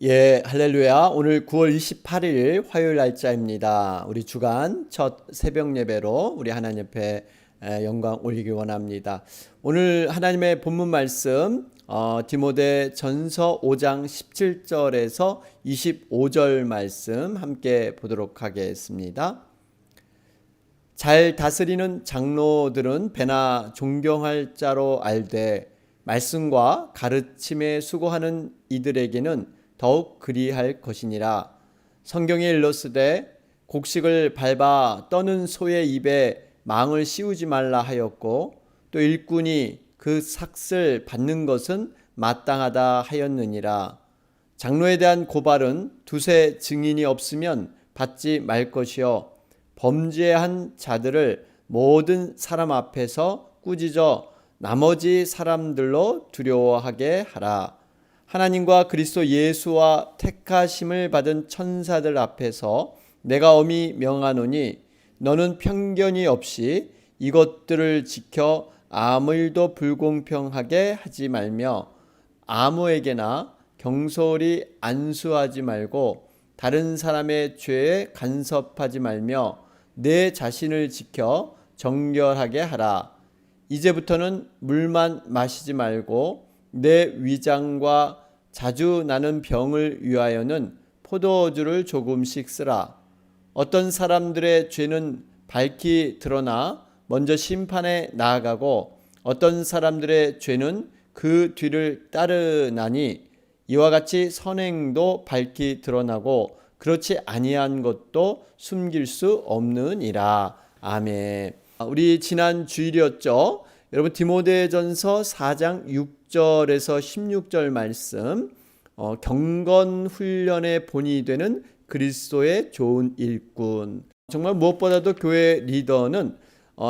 예, 할렐루야. 오늘 9월 28일 화요일 날짜입니다. 우리 주간 첫 새벽 예배로 우리 하나님 앞에 영광 올리기 원합니다. 오늘 하나님의 본문 말씀 디모데 전서 5장 17절에서 25절 말씀 함께 보도록 하겠습니다. 잘 다스리는 장로들은 배나 존경할 자로 알되 말씀과 가르침에 수고하는 이들에게는 더욱 그리할 것이니라. 성경에 일렀으되 곡식을 밟아 떠는 소의 입에 망을 씌우지 말라 하였고 또 일꾼이 그 삭을 받는 것은 마땅하다 하였느니라. 장로에 대한 고발은 두세 증인이 없으면 받지 말 것이요 범죄한 자들을 모든 사람 앞에서 꾸짖어 나머지 사람들로 두려워하게 하라. 하나님과 그리스도 예수와 택하심을 받은 천사들 앞에서 내가 엄히 명하노니 너는 편견이 없이 이것들을 지켜 아무 일도 불공평하게 하지 말며 아무에게나 경솔히 안수하지 말고 다른 사람의 죄에 간섭하지 말며 내 자신을 지켜 정결하게 하라. 이제부터는 물만 마시지 말고 내 위장과 자주 나는 병을 위하여는 포도주를 조금씩 쓰라. 어떤 사람들의 죄는 밝히 드러나 먼저 심판에 나아가고 어떤 사람들의 죄는 그 뒤를 따르나니 이와 같이 선행도 밝히 드러나고 그렇지 아니한 것도 숨길 수 없느니라. 아멘. 우리 지난 주일이었죠. 여러분 디모데전서 4장 6절에서 16절 말씀, 경건 훈련의 본이 되는 그리스도의 좋은 일꾼. 정말 무엇보다도 교회 리더는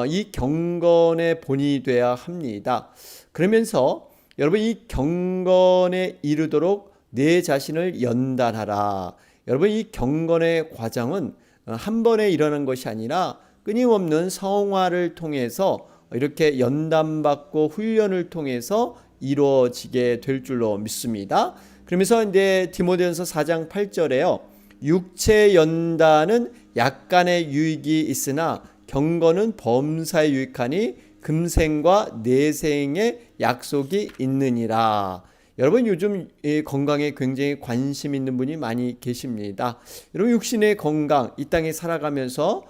이 경건의 본이 되어야 합니다. 그러면서 여러분 이 경건에 이르도록 내 자신을 연단하라. 여러분 이 경건의 과정은 한 번에 일어난 것이 아니라 끊임없는 성화를 통해서 이렇게 연단받고 훈련을 통해서 이루어지게 될 줄로 믿습니다. 그러면서 이제 디모데전서 4장 8절에요. 육체 연단은 약간의 유익이 있으나 경건은 범사에 유익하니 금생과 내생의 약속이 있느니라. 여러분 요즘 건강에 굉장히 관심 있는 분이 많이 계십니다. 여러분 육신의 건강 이 땅에 살아가면서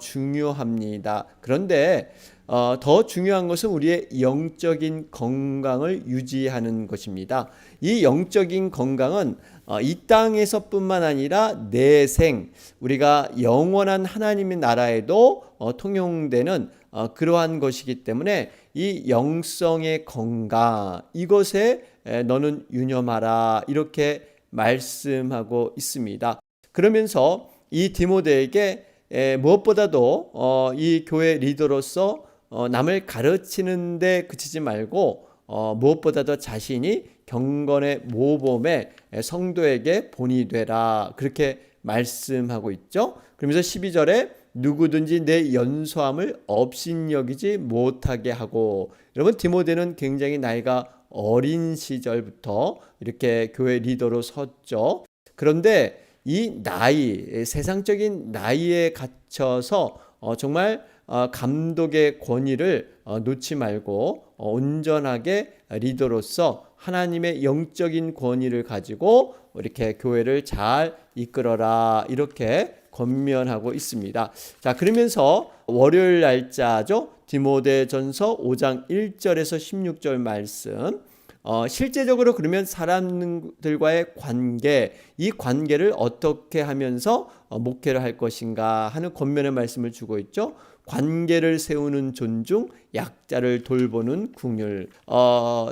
중요합니다. 그런데 더 중요한 것은 우리의 영적인 건강을 유지하는 것입니다. 이 영적인 건강은 이 땅에서뿐만 아니라 내생, 우리가 영원한 하나님의 나라에도 통용되는 그러한 것이기 때문에 이 영성의 건강, 이것에 너는 유념하라, 이렇게 말씀하고 있습니다. 그러면서 이 디모데에게 무엇보다도 이 교회 리더로서 남을 가르치는 데 그치지 말고 무엇보다도 자신이 경건의 모범에 성도에게 본이 되라, 그렇게 말씀하고 있죠. 그러면서 12절에 누구든지 내 연소함을 업신여기지 못하게 하고, 여러분 디모데는 굉장히 나이가 어린 시절부터 이렇게 교회 리더로 섰죠. 그런데 이 나이, 세상적인 나이에 갇혀서 정말 감독의 권위를 놓지 말고 온전하게 리더로서 하나님의 영적인 권위를 가지고 이렇게 교회를 잘 이끌어라, 이렇게 권면하고 있습니다. 자, 그러면서 월요일 날짜죠. 디모데전서 5장 1절에서 16절 말씀. 실제적으로 그러면 사람들과의 관계, 이 관계를 어떻게 하면서 목회를 할 것인가 하는 권면의 말씀을 주고 있죠. 관계를 세우는 존중, 약자를 돌보는 긍휼.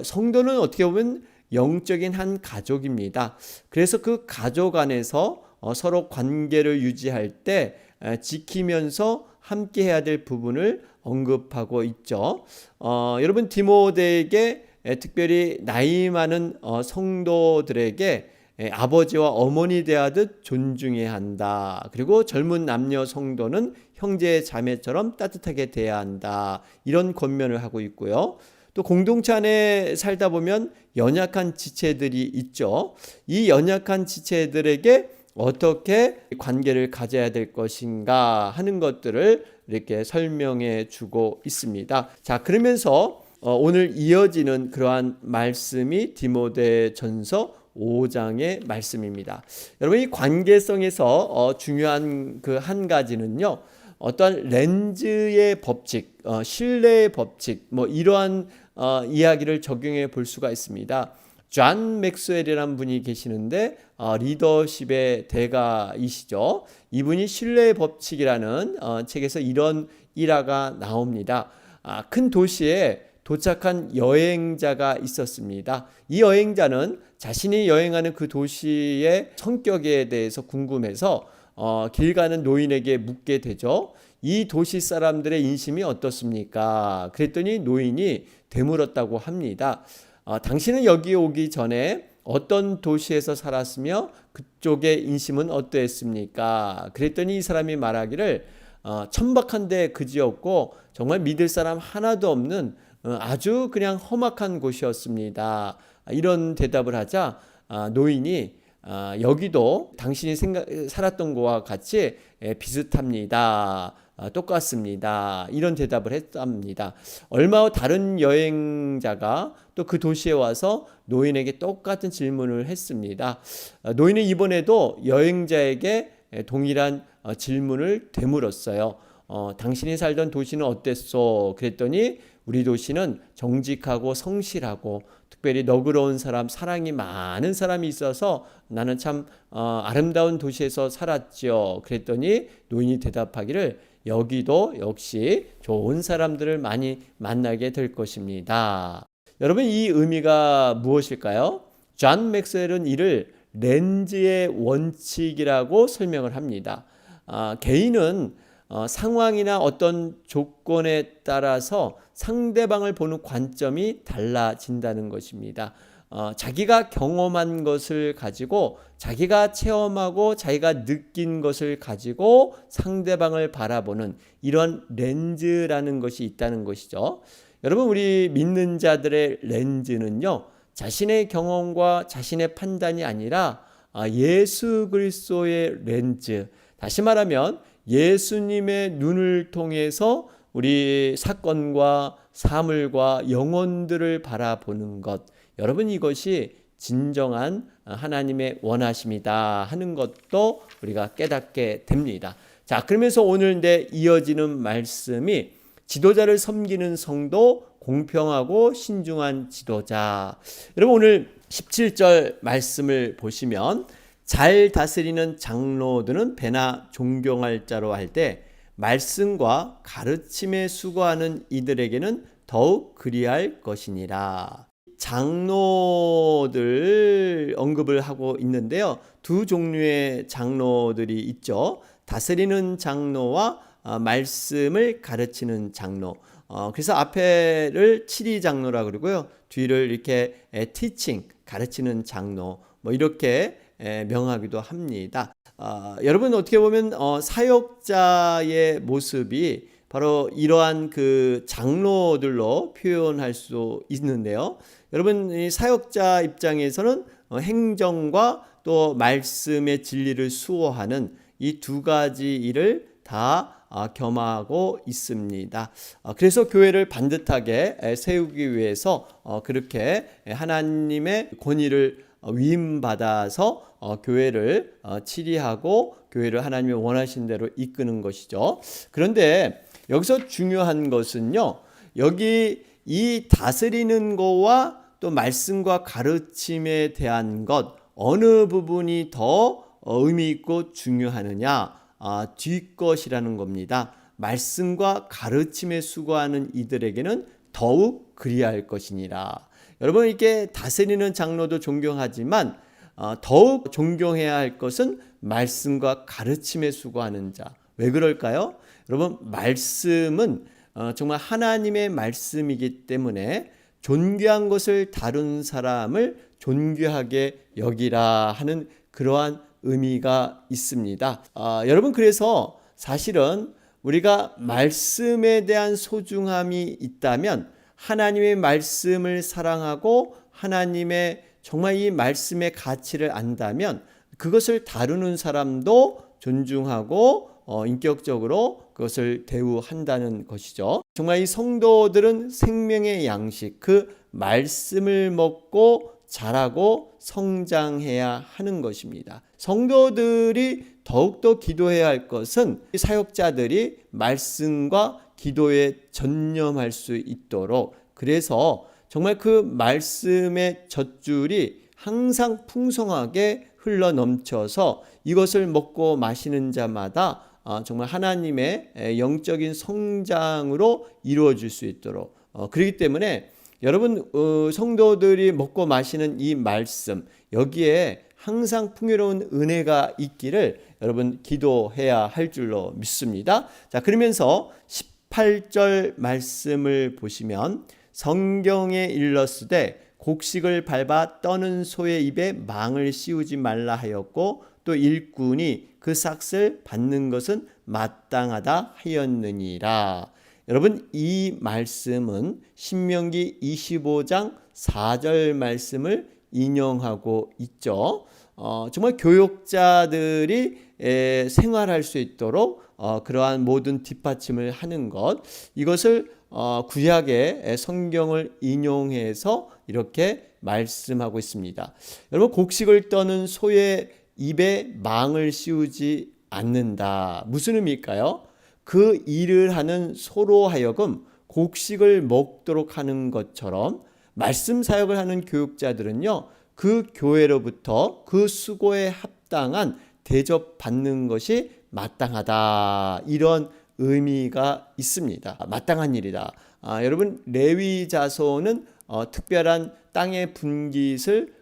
성도는 어떻게 보면 영적인 한 가족입니다. 그래서 그 가족 안에서 서로 관계를 유지할 때 지키면서 함께 해야 될 부분을 언급하고 있죠. 여러분 디모데에게 특별히 나이 많은 성도들에게 아버지와 어머니 대하듯 존중해야 한다. 그리고 젊은 남녀 성도는 형제 자매처럼 따뜻하게 대해야 한다. 이런 권면을 하고 있고요. 또 공동체 안에 살다 보면 연약한 지체들이 있죠. 이 연약한 지체들에게 어떻게 관계를 가져야 될 것인가 하는 것들을 이렇게 설명해 주고 있습니다. 자, 그러면서 오늘 이어지는 그러한 말씀이 디모데전서 5장의 말씀입니다. 여러분, 이 관계성에서 중요한 그 한 가지는요, 어떠한 렌즈의 법칙, 신뢰의 법칙, 뭐 이러한 이야기를 적용해 볼 수가 있습니다. 존 맥스웰이라는 분이 계시는데 리더십의 대가이시죠. 이분이 신뢰의 법칙이라는 책에서 이런 일화가 나옵니다. 큰 도시에 도착한 여행자가 있었습니다. 이 여행자는 자신이 여행하는 그 도시의 성격에 대해서 궁금해서 길 가는 노인에게 묻게 되죠. 이 도시 사람들의 인심이 어떻습니까? 그랬더니 노인이 되물었다고 합니다. 당신은 여기 오기 전에 어떤 도시에서 살았으며 그쪽의 인심은 어떠했습니까? 그랬더니 이 사람이 말하기를 천박한데 그지없고 정말 믿을 사람 하나도 없는 아주 그냥 험악한 곳이었습니다. 이런 대답을 하자 노인이 여기도 당신이 살았던 것과 같이 비슷합니다. 똑같습니다. 이런 대답을 했답니다. 얼마 후 다른 여행자가 또 그 도시에 와서 노인에게 똑같은 질문을 했습니다. 노인은 이번에도 여행자에게 동일한 질문을 되물었어요. 당신이 살던 도시는 어땠소? 그랬더니 우리 도시는 정직하고 성실하고 특별히 너그러운 사람, 사랑이 많은 사람이 있어서 나는 참 아름다운 도시에서 살았죠. 그랬더니 노인이 대답하기를 여기도 역시 좋은 사람들을 많이 만나게 될 것입니다. 여러분, 이 의미가 무엇일까요? 존 맥스웰은 이를 렌즈의 원칙이라고 설명을 합니다. 개인은 상황이나 어떤 조건에 따라서 상대방을 보는 관점이 달라진다는 것입니다. 자기가 경험한 것을 가지고 자기가 체험하고 자기가 느낀 것을 가지고 상대방을 바라보는 이런 렌즈라는 것이 있다는 것이죠. 여러분, 우리 믿는 자들의 렌즈는요, 자신의 경험과 자신의 판단이 아니라 예수 그리스도의 렌즈, 다시 말하면 예수님의 눈을 통해서 우리 사건과 사물과 영혼들을 바라보는 것, 여러분, 이것이 진정한 하나님의 원하심이다 하는 것도 우리가 깨닫게 됩니다. 자, 그러면서 오늘 이어지는 말씀이 지도자를 섬기는 성도, 공평하고 신중한 지도자. 여러분, 오늘 17절 말씀을 보시면 잘 다스리는 장로들은 배나 존경할 자로 할 때 말씀과 가르침에 수고하는 이들에게는 더욱 그리할 것이니라. 장로들 언급을 하고 있는데요. 두 종류의 장로들이 있죠. 다스리는 장로와 말씀을 가르치는 장로. 그래서 앞에를 치리 장로라고 그러고요. 뒤를 이렇게 teaching, 가르치는 장로. 뭐 이렇게 명하기도 합니다. 여러분, 어떻게 보면 사역자의 모습이 바로 이러한 그 장로들로 표현할 수 있는데요. 여러분, 이 사역자 입장에서는 행정과 또 말씀의 진리를 수호하는 이 두 가지 일을 다 겸하고 있습니다. 그래서 교회를 반듯하게 세우기 위해서 그렇게 하나님의 권위를 위임받아서 교회를 치리하고 교회를 하나님의 원하신 대로 이끄는 것이죠. 그런데 여기서 중요한 것은요, 여기 이 다스리는 거와 또 말씀과 가르침에 대한 것, 어느 부분이 더 의미 있고 중요하느냐? 뒷것이라는 겁니다. 말씀과 가르침에 수고하는 이들에게는 더욱 그리할 것이니라. 여러분, 이렇게 다스리는 장로도 존경하지만 더욱 존경해야 할 것은 말씀과 가르침에 수고하는 자. 왜 그럴까요? 여러분, 말씀은 정말 하나님의 말씀이기 때문에 존귀한 것을 다룬 사람을 존귀하게 여기라 하는 그러한 의미가 있습니다. 여러분, 그래서 사실은 우리가 말씀에 대한 소중함이 있다면 하나님의 말씀을 사랑하고 하나님의 정말 이 말씀의 가치를 안다면 그것을 다루는 사람도 존중하고 인격적으로 그것을 대우한다는 것이죠. 정말 이 성도들은 생명의 양식, 그 말씀을 먹고 자라고 성장해야 하는 것입니다. 성도들이 더욱더 기도해야 할 것은 사역자들이 말씀과 기도에 전념할 수 있도록, 그래서 정말 그 말씀의 젖줄이 항상 풍성하게 흘러 넘쳐서 이것을 먹고 마시는 자마다 정말 하나님의 영적인 성장으로 이루어질 수 있도록, 그렇기 때문에 여러분 성도들이 먹고 마시는 이 말씀, 여기에 항상 풍요로운 은혜가 있기를 여러분 기도해야 할 줄로 믿습니다. 자, 그러면서 18절 말씀을 보시면 성경에 일렀으되 곡식을 밟아 떠는 소의 입에 망을 씌우지 말라 하였고 또 일꾼이 그 삭을 받는 것은 마땅하다 하였느니라. 여러분 이 말씀은 신명기 25장 4절 말씀을 인용하고 있죠. 정말 교육자들이 생활할 수 있도록 그러한 모든 뒷받침을 하는 것, 이것을 구약의 성경을 인용해서 이렇게 말씀하고 있습니다. 여러분 곡식을 떠는 소의 입에 망을 씌우지 않는다. 무슨 의미일까요? 그 일을 하는 소로 하여금 곡식을 먹도록 하는 것처럼 말씀 사역을 하는 교육자들은요, 그 교회로부터 그 수고에 합당한 대접받는 것이 마땅하다, 이런 의미가 있습니다. 마땅한 일이다. 여러분 레위 자손은 특별한 땅의 분깃을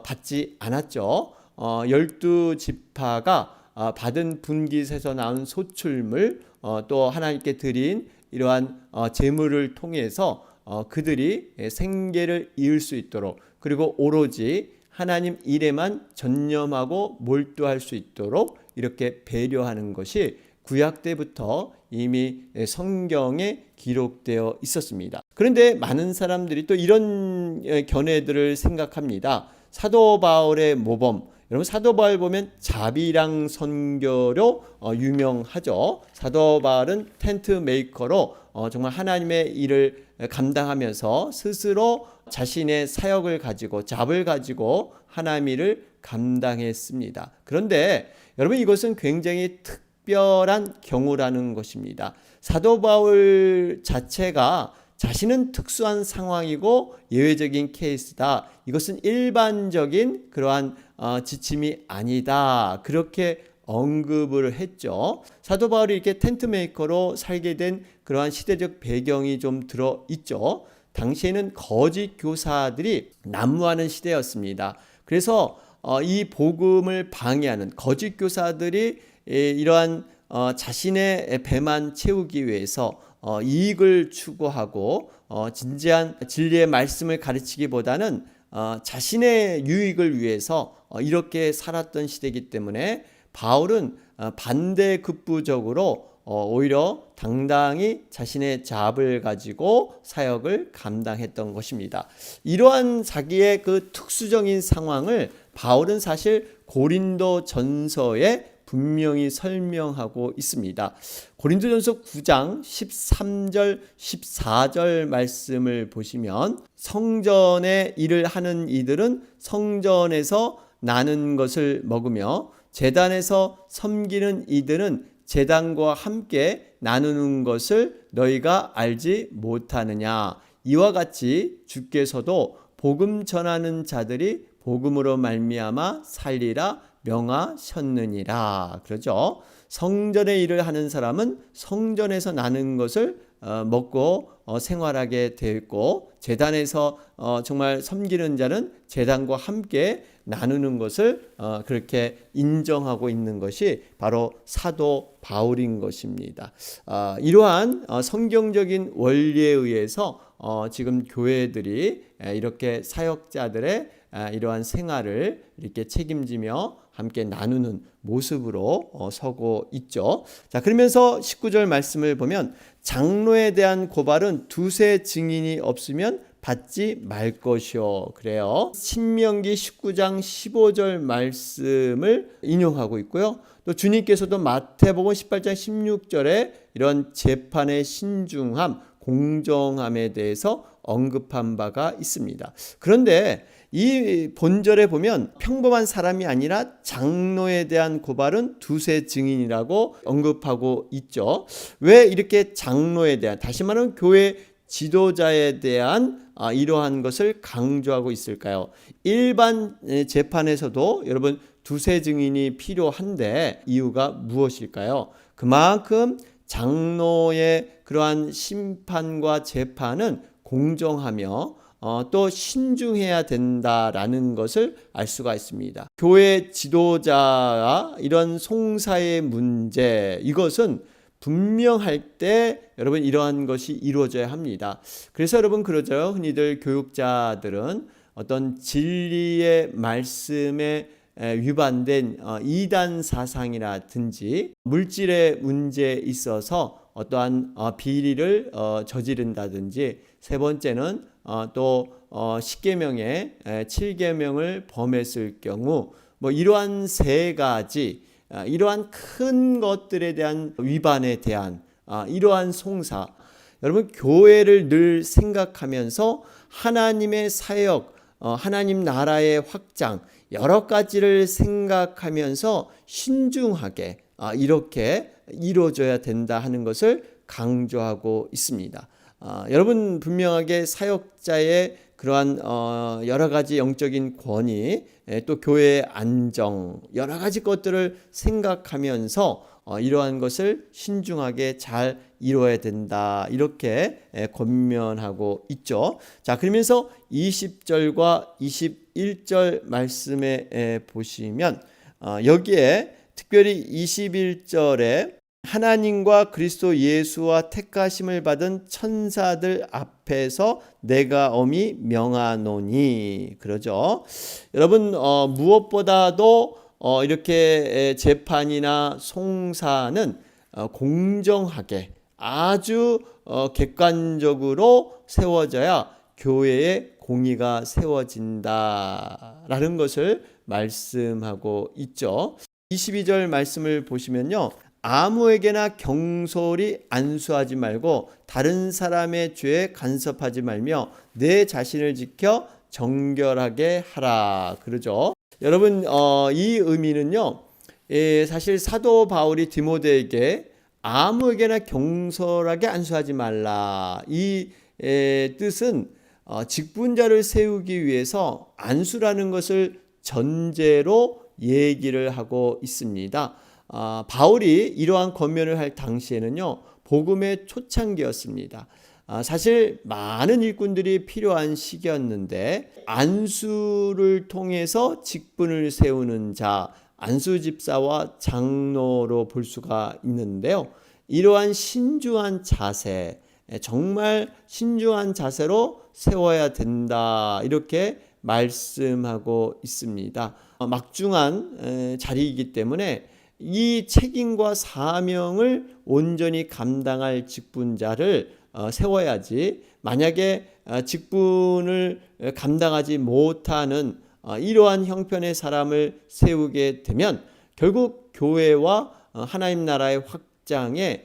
받지 않았죠. 12지파가 받은 분깃에서 나온 소출물, 또 하나님께 드린 이러한 제물을 통해서 그들이 생계를 이을 수 있도록, 그리고 오로지 하나님 일에만 전념하고 몰두할 수 있도록 이렇게 배려하는 것이 구약 때부터 이미 성경에 기록되어 있었습니다. 그런데 많은 사람들이 또 이런 견해들을 생각합니다. 사도 바울의 모범, 여러분 사도 바울 보면 자비랑 선교로 유명하죠. 사도 바울은 텐트 메이커로 정말 하나님의 일을 감당하면서 스스로 자신의 사역을 가지고 잡을 가지고 하나님의 일을 감당했습니다. 그런데 여러분 이것은 굉장히 특별한 경우라는 것입니다. 사도 바울 자체가 자신은 특수한 상황이고 예외적인 케이스다, 이것은 일반적인 그러한 지침이 아니다, 그렇게 언급을 했죠. 사도 바울이 이렇게 텐트 메이커로 살게 된 그러한 시대적 배경이 좀 들어 있죠. 당시에는 거짓 교사들이 난무하는 시대였습니다. 그래서 이 복음을 방해하는 거짓 교사들이 이러한 자신의 배만 채우기 위해서 이익을 추구하고 진지한 진리의 말씀을 가르치기보다는 자신의 유익을 위해서 이렇게 살았던 시대이기 때문에 바울은 반대급부적으로 오히려 당당히 자신의 잡을 가지고 사역을 감당했던 것입니다. 이러한 자기의 그 특수적인 상황을 바울은 사실 고린도 전서에 분명히 설명하고 있습니다. 고린도전서 9장 13절 14절 말씀을 보시면 성전의 일을 하는 이들은 성전에서 나는 것을 먹으며 제단에서 섬기는 이들은 제단과 함께 나누는 것을 너희가 알지 못하느냐. 이와 같이 주께서도 복음 전하는 자들이 복음으로 말미암아 살리라 명하셨느니라. 그러죠. 성전의 일을 하는 사람은 성전에서 나는 것을 먹고 생활하게 되었고, 제단에서 정말 섬기는 자는 제단과 함께 나누는 것을 그렇게 인정하고 있는 것이 바로 사도 바울인 것입니다. 이러한 성경적인 원리에 의해서 지금 교회들이 이렇게 사역자들의 이러한 생활을 이렇게 책임지며 함께 나누는 모습으로 서고 있죠. 자, 그러면서 19절 말씀을 보면 장로에 대한 고발은 두세 증인이 없으면 받지 말 것이요. 그래요. 신명기 19장 15절 말씀을 인용하고 있고요. 또 주님께서도 마태복음 18장 16절에 이런 재판의 신중함, 공정함에 대해서 언급한 바가 있습니다. 그런데 이 본절에 보면 평범한 사람이 아니라 장로에 대한 고발은 두세 증인이라고 언급하고 있죠. 왜 이렇게 장로에 대한, 다시 말하면 교회 지도자에 대한 이러한 것을 강조하고 있을까요? 일반 재판에서도 여러분 두세 증인이 필요한데 이유가 무엇일까요? 그만큼 장로의 그러한 심판과 재판은 공정하며 또 신중해야 된다라는 것을 알 수가 있습니다. 교회 지도자와 이런 송사의 문제, 이것은 분명할 때 여러분 이러한 것이 이루어져야 합니다. 그래서 여러분 그러죠. 흔히들 교육자들은 어떤 진리의 말씀에 위반된 이단 사상이라든지 물질의 문제에 있어서 어떠한 비리를 저지른다든지, 세 번째는 또 10계명에 7계명을 범했을 경우 이러한 세 가지 이러한 큰 것들에 대한 위반에 대한 이러한 송사, 여러분 교회를 늘 생각하면서 하나님의 사역, 하나님 나라의 확장, 여러 가지를 생각하면서 신중하게 이렇게 이루어져야 된다 하는 것을 강조하고 있습니다. 여러분 분명하게 사역자의 그러한 여러 가지 영적인 권위, 또 교회의 안정, 여러 가지 것들을 생각하면서 이러한 것을 신중하게 잘 이루어야 된다, 이렇게 권면하고 있죠. 자, 그러면서 20절과 21절 말씀에 보시면 여기에 특별히 21절에 하나님과 그리스도 예수와 택하심을 받은 천사들 앞에서 내가 엄히 명하노니, 그러죠. 여러분 무엇보다도 이렇게 재판이나 송사는 공정하게 아주 객관적으로 세워져야 교회의 공의가 세워진다라는 것을 말씀하고 있죠. 22절 말씀을 보시면요, 아무에게나 경솔히 안수하지 말고 다른 사람의 죄에 간섭하지 말며 내 자신을 지켜 정결하게 하라, 그러죠. 여러분 이 의미는요, 사실 사도 바울이 디모데에게 아무에게나 경솔하게 안수하지 말라, 이 뜻은 직분자를 세우기 위해서 안수라는 것을 전제로 얘기를 하고 있습니다. 바울이 이러한 권면을 할 당시에는요, 복음의 초창기였습니다. 사실 많은 일꾼들이 필요한 시기였는데 안수를 통해서 직분을 세우는 자, 안수집사와 장로로 볼 수가 있는데요, 이러한 신중한 자세, 정말 신중한 자세로 세워야 된다, 이렇게 말씀하고 있습니다. 막중한 자리이기 때문에 이 책임과 사명을 온전히 감당할 직분자를 세워야지, 만약에 직분을 감당하지 못하는 이러한 형편의 사람을 세우게 되면 결국 교회와 하나님 나라의 확장에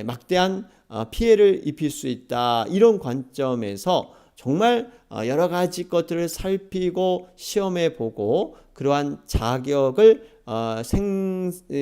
막대한 피해를 입힐 수 있다, 이런 관점에서 정말 여러 가지 것들을 살피고 시험해 보고 그러한 자격을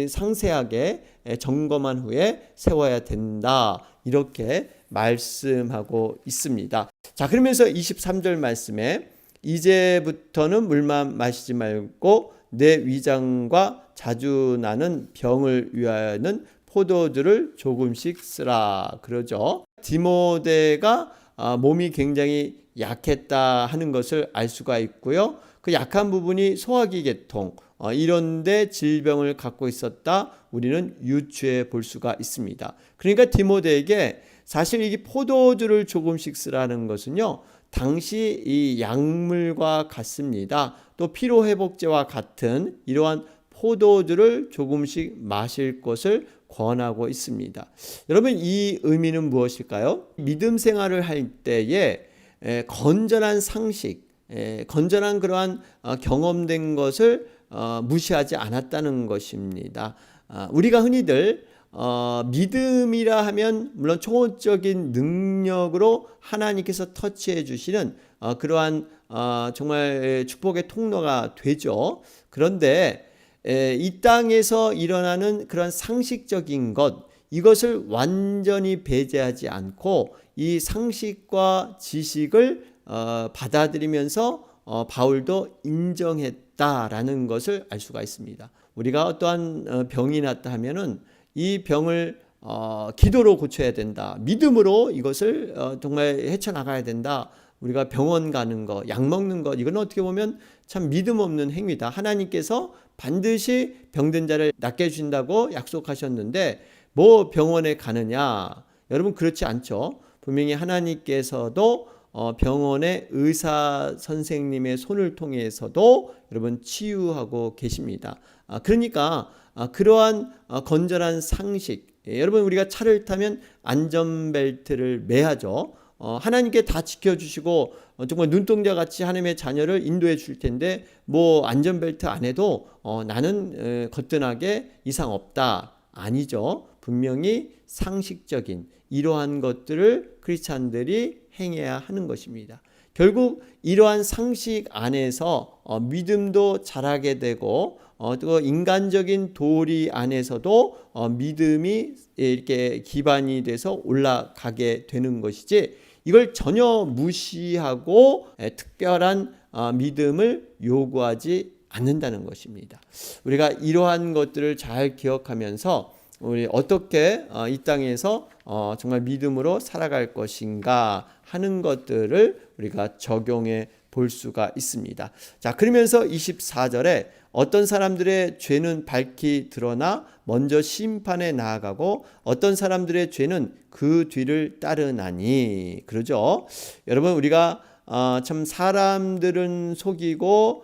상세하게 점검한 후에 세워야 된다, 이렇게 말씀하고 있습니다. 자, 그러면서 23절 말씀에 이제부터는 물만 마시지 말고 내 위장과 자주 나는 병을 위하여는 포도주를 조금씩 쓰라, 그러죠. 디모데가 몸이 굉장히 약했다 하는 것을 알 수가 있고요. 그 약한 부분이 소화기 계통, 이런데 질병을 갖고 있었다, 우리는 유추해 볼 수가 있습니다. 그러니까 디모데에게 사실 이게 포도주를 조금씩 쓰라는 것은요, 당시 이 약물과 같습니다. 또 피로회복제와 같은 이러한 포도주를 조금씩 마실 것을 권하고 있습니다. 여러분, 이 의미는 무엇일까요? 믿음 생활을 할 때에 건전한 상식, 건전한 그러한 경험된 것을 무시하지 않았다는 것입니다. 우리가 흔히들 믿음이라 하면 물론 초월적인 능력으로 하나님께서 터치해 주시는 그러한 정말 축복의 통로가 되죠. 그런데 이 땅에서 일어나는 그런 상식적인 것, 이것을 완전히 배제하지 않고 이 상식과 지식을 받아들이면서 바울도 인정했다라는 것을 알 수가 있습니다. 우리가 어떠한 병이 났다 하면은 이 병을 기도로 고쳐야 된다, 믿음으로 이것을 정말 헤쳐나가야 된다. 우리가 병원 가는 거, 약 먹는 것, 이건 어떻게 보면 참 믿음 없는 행위다. 하나님께서 반드시 병든 자를 낫게 해주신다고 약속하셨는데 뭐 병원에 가느냐? 여러분, 그렇지 않죠. 분명히 하나님께서도 병원의 의사 선생님의 손을 통해서도 여러분 치유하고 계십니다. 그러니까 그러한 건전한 상식, 여러분, 우리가 차를 타면 안전벨트를 매야죠. 하나님께 다 지켜주시고 정말 눈동자같이 하나님의 자녀를 인도해 줄 텐데 뭐 안전벨트 안 해도 나는 거뜬하게 이상 없다, 아니죠. 분명히 상식적인 이러한 것들을 크리스찬들이 행해야 하는 것입니다. 결국 이러한 상식 안에서 믿음도 자라게 되고 또 인간적인 도리 안에서도 믿음이 이렇게 기반이 돼서 올라가게 되는 것이지, 이걸 전혀 무시하고 특별한 믿음을 요구하지 않는다는 것입니다. 우리가 이러한 것들을 잘 기억하면서 우리 어떻게 이 땅에서 정말 믿음으로 살아갈 것인가 하는 것들을 우리가 적용해 볼 수가 있습니다. 자, 그러면서 24절에 어떤 사람들의 죄는 밝히 드러나 먼저 심판에 나아가고 어떤 사람들의 죄는 그 뒤를 따르나니, 그러죠. 여러분, 우리가 참 사람들은 속이고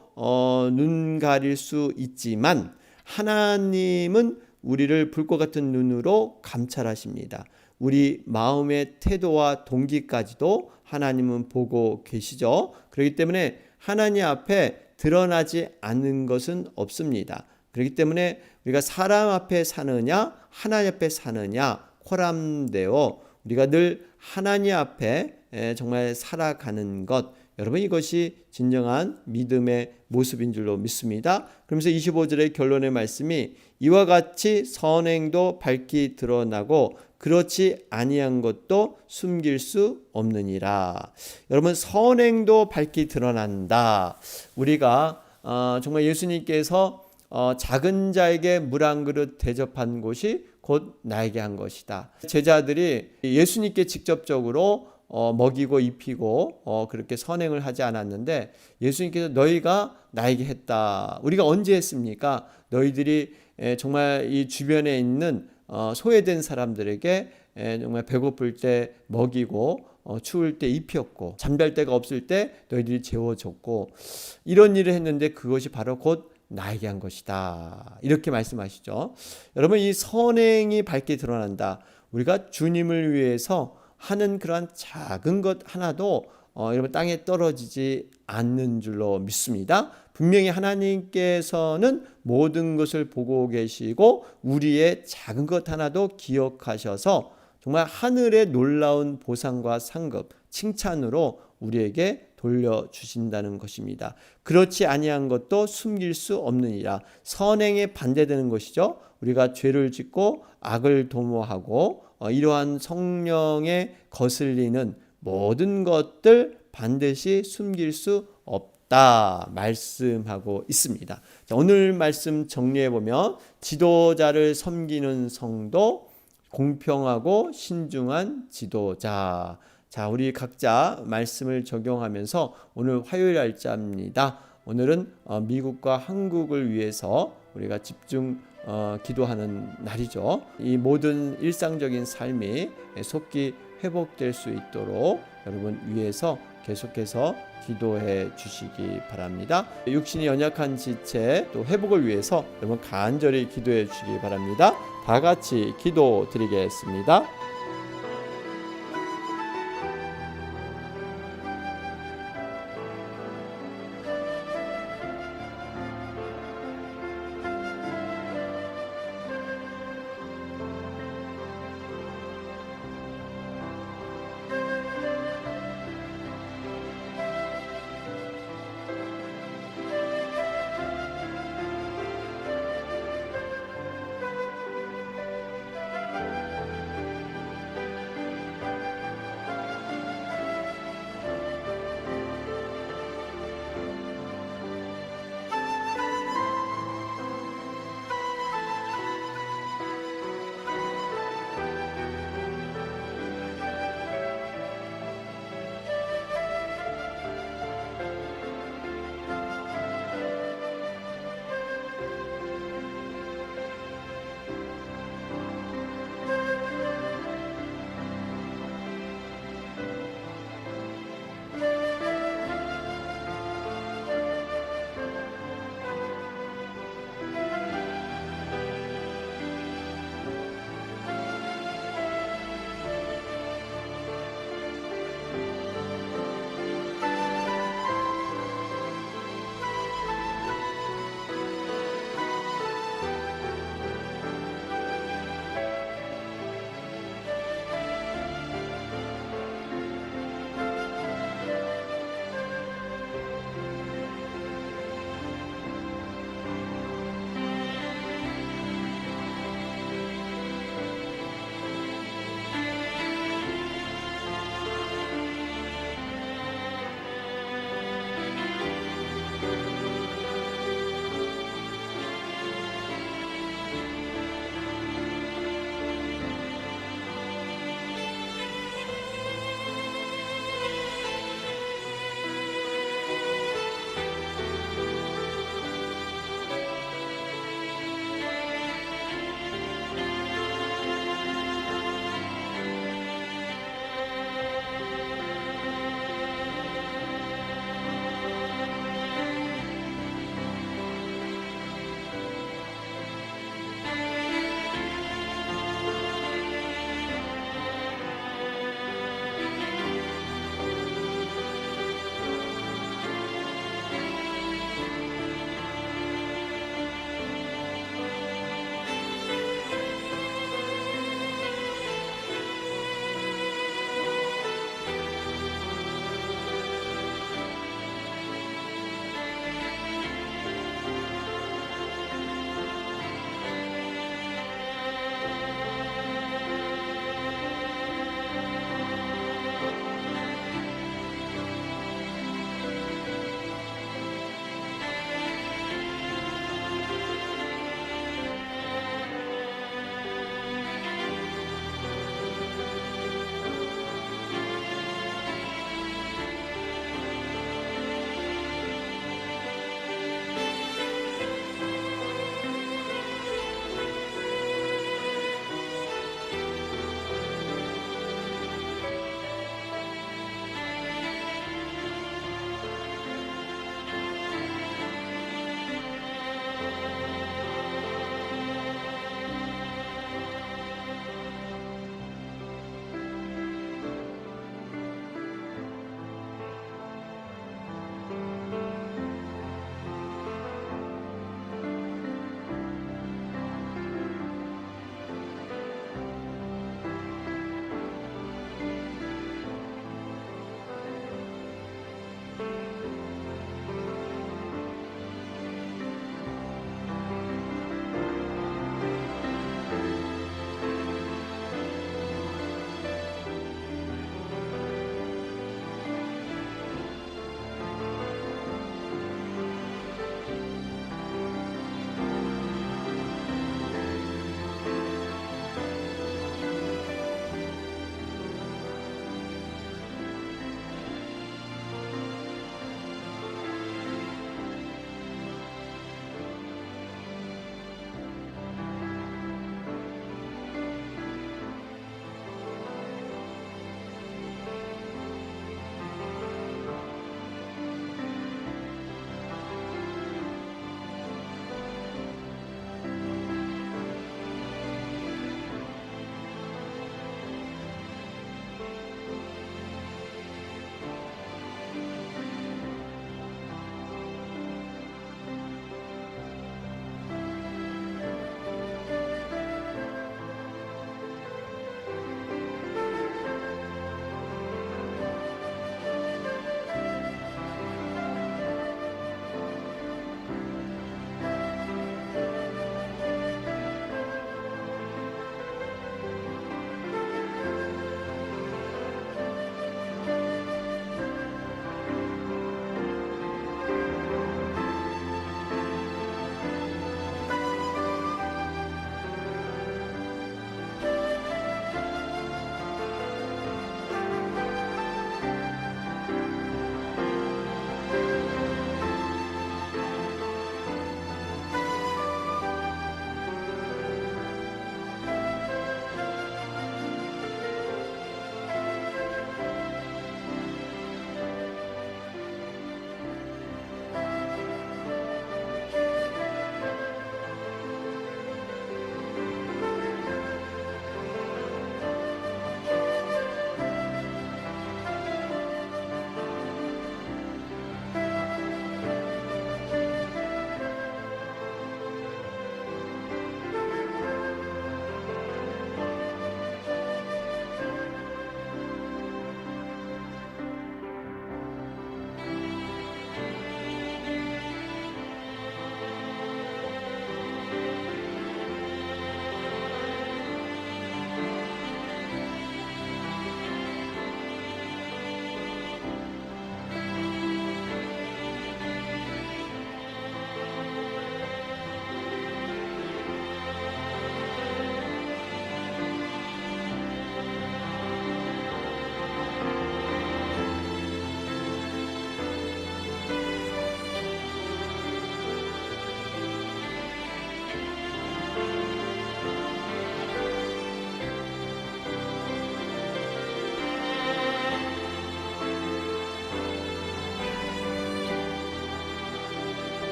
눈 가릴 수 있지만 하나님은 우리를 불꽃 같은 눈으로 감찰하십니다. 우리 마음의 태도와 동기까지도 하나님은 보고 계시죠. 그렇기 때문에 하나님 앞에 드러나지 않는 것은 없습니다. 그렇기 때문에 우리가 사람 앞에 사느냐 하나님 앞에 사느냐 코람되어 우리가 늘 하나님 앞에 정말 살아가는 것, 여러분, 이것이 진정한 믿음의 모습인 줄로 믿습니다. 그러면서 25절의 결론의 말씀이 이와 같이 선행도 밝히 드러나고 그렇지 아니한 것도 숨길 수 없느니라. 여러분, 선행도 밝히 드러난다. 우리가 정말 예수님께서 작은 자에게 물 한 그릇 대접한 곳이 곧 나에게 한 것이다. 제자들이 예수님께 직접적으로 먹이고 입히고 그렇게 선행을 하지 않았는데 예수님께서 너희가 나에게 했다. 우리가 언제 했습니까? 너희들이 정말 이 주변에 있는 소외된 사람들에게 정말 배고플 때 먹이고 추울 때 입혔고 잠잘 데가 없을 때 너희들이 재워줬고 이런 일을 했는데 그것이 바로 곧 나에게 한 것이다. 이렇게 말씀하시죠. 여러분, 이 선행이 밝게 드러난다. 우리가 주님을 위해서 하는 그러한 작은 것 하나도 여러분 땅에 떨어지지 않는 줄로 믿습니다. 분명히 하나님께서는 모든 것을 보고 계시고 우리의 작은 것 하나도 기억하셔서 정말 하늘의 놀라운 보상과 상급, 칭찬으로 우리에게 돌려주신다는 것입니다. 그렇지 아니한 것도 숨길 수 없느니라. 선행에 반대되는 것이죠. 우리가 죄를 짓고 악을 도모하고 이러한 성령에 거슬리는 모든 것들 반드시 숨길 수 없다 말씀하고 있습니다. 자, 오늘 말씀 정리해 보면 지도자를 섬기는 성도, 공평하고 신중한 지도자. 자, 우리 각자 말씀을 적용하면서 오늘 화요일 날짜입니다. 오늘은 미국과 한국을 위해서 우리가 집중 기도하는 날이죠. 이 모든 일상적인 삶이 속기 회복될 수 있도록 여러분 위해서 계속해서 기도해 주시기 바랍니다. 육신이 연약한 지체 또 회복을 위해서 여러분 간절히 기도해 주시기 바랍니다. 다 같이 기도 드리겠습니다.